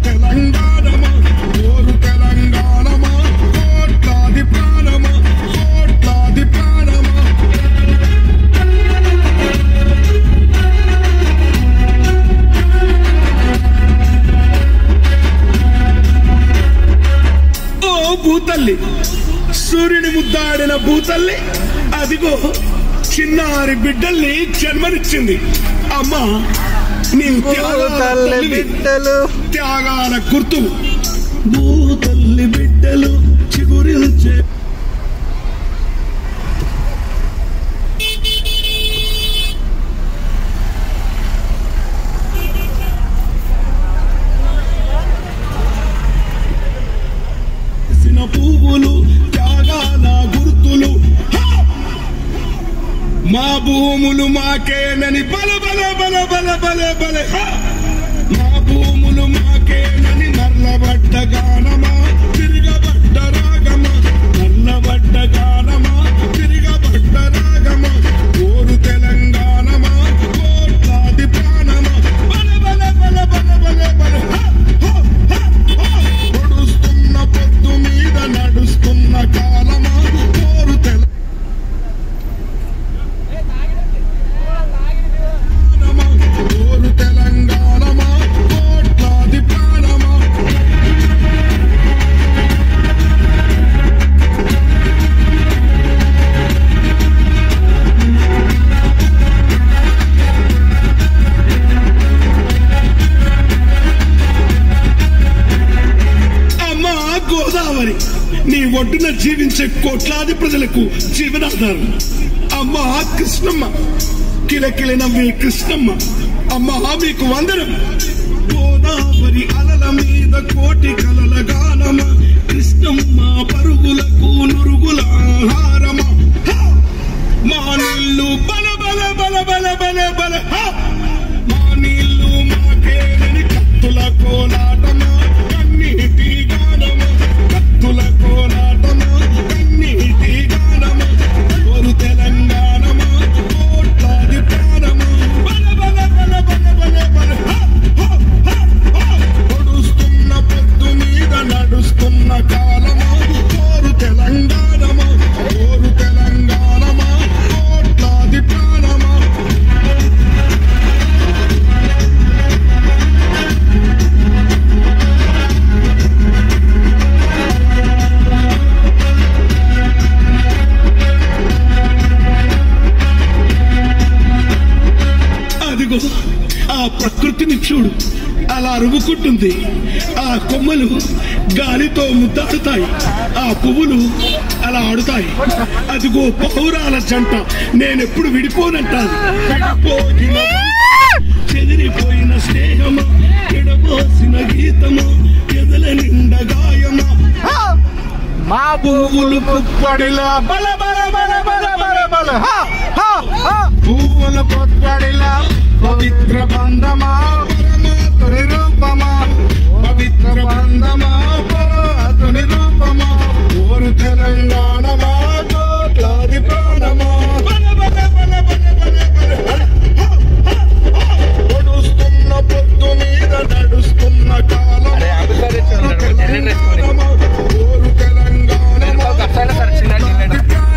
తెలంగాణమా ఓరు తెలంగాణమా కోట్లాది ప్రాణమా కోట్లాది ప్రాణమా ఓ భూతల్లి సూర్యుని ముద్దాడిన భూతల్లి అదిగో చిన్నారి బిడ్డల్ని జన్మనిచ్చింది అమ్మా నీ త్యాగాల గుర్తు భూతల్లి బిడ్డలు చిగురించే పువ్వులు త్యాగాల గుర్తులు మా భూములు మాకేనని బల బల బల బల బల బల మా భూములు మాకేనని మర్లబడ్డ గానమా తిరగబడ్డ రాగమా మర్లబడ్డ గానమా తిరగబడ్డ రాగమా ఓరు తెలంగాణమా కోట్లాది ప్రాణమా బల బల బల బల బల బల పొడుస్తున్న పొద్దు మీద నడుస్తున్న కాలమా ఓరు తెలంగాణమా కోట్లాది ప్రాణమా అమ్మా గోదావరి నీ ఒడ్డున జీవించే కోట్లాది ప్రజలకు జీవనాధారం అమ్మా కృష్ణమ్మ కిలకిల నవ్వే కృష్ణమ్మ అమ్మా మీకు వందనం గోదావరి అలల మీద కోటి కలల గానమ కృష్ణమ్మ పరుగులకు నురుగుల ఆహారమా మా నీళ్ళు బల బల బల బల బల బల మా నీళ్ళు మాకేనని కత్తుల కోలాటమా కన్నీటి గానమా కత్తుల కోలాటమా కన్నీటి గానమా ఓరు తెలంగాణమా కోట్లాది ప్రాణమా బల బల బల బల బల బల పొడుస్తున్న పొద్దు మీద నడుస్తున్న కాలమా ఓరు తెలంగాణమా ఓరు తెలంగాణమా కోట్లాది ప్రాణమా అదిగో ఆ ప్రకృతిని చూడు అలా అరుగుకుంటుంది ఆ కొమ్మలు గాలితో ముద్దాడుతాయి ఆ పువ్వులు అలా ఆడుతాయి అదిగో పౌరాల జంట నేనెప్పుడు విడిపోనంటాను చెదిరిపోయిన స్నేహమా ఎడబోసిన గీతమా ఎదల నిండ గాయమా మా పువ్వులు పుప్పడిలా బల బల బల బల బల బల పువ్వులు పుప్పడిలా పవిత్ర బంధమా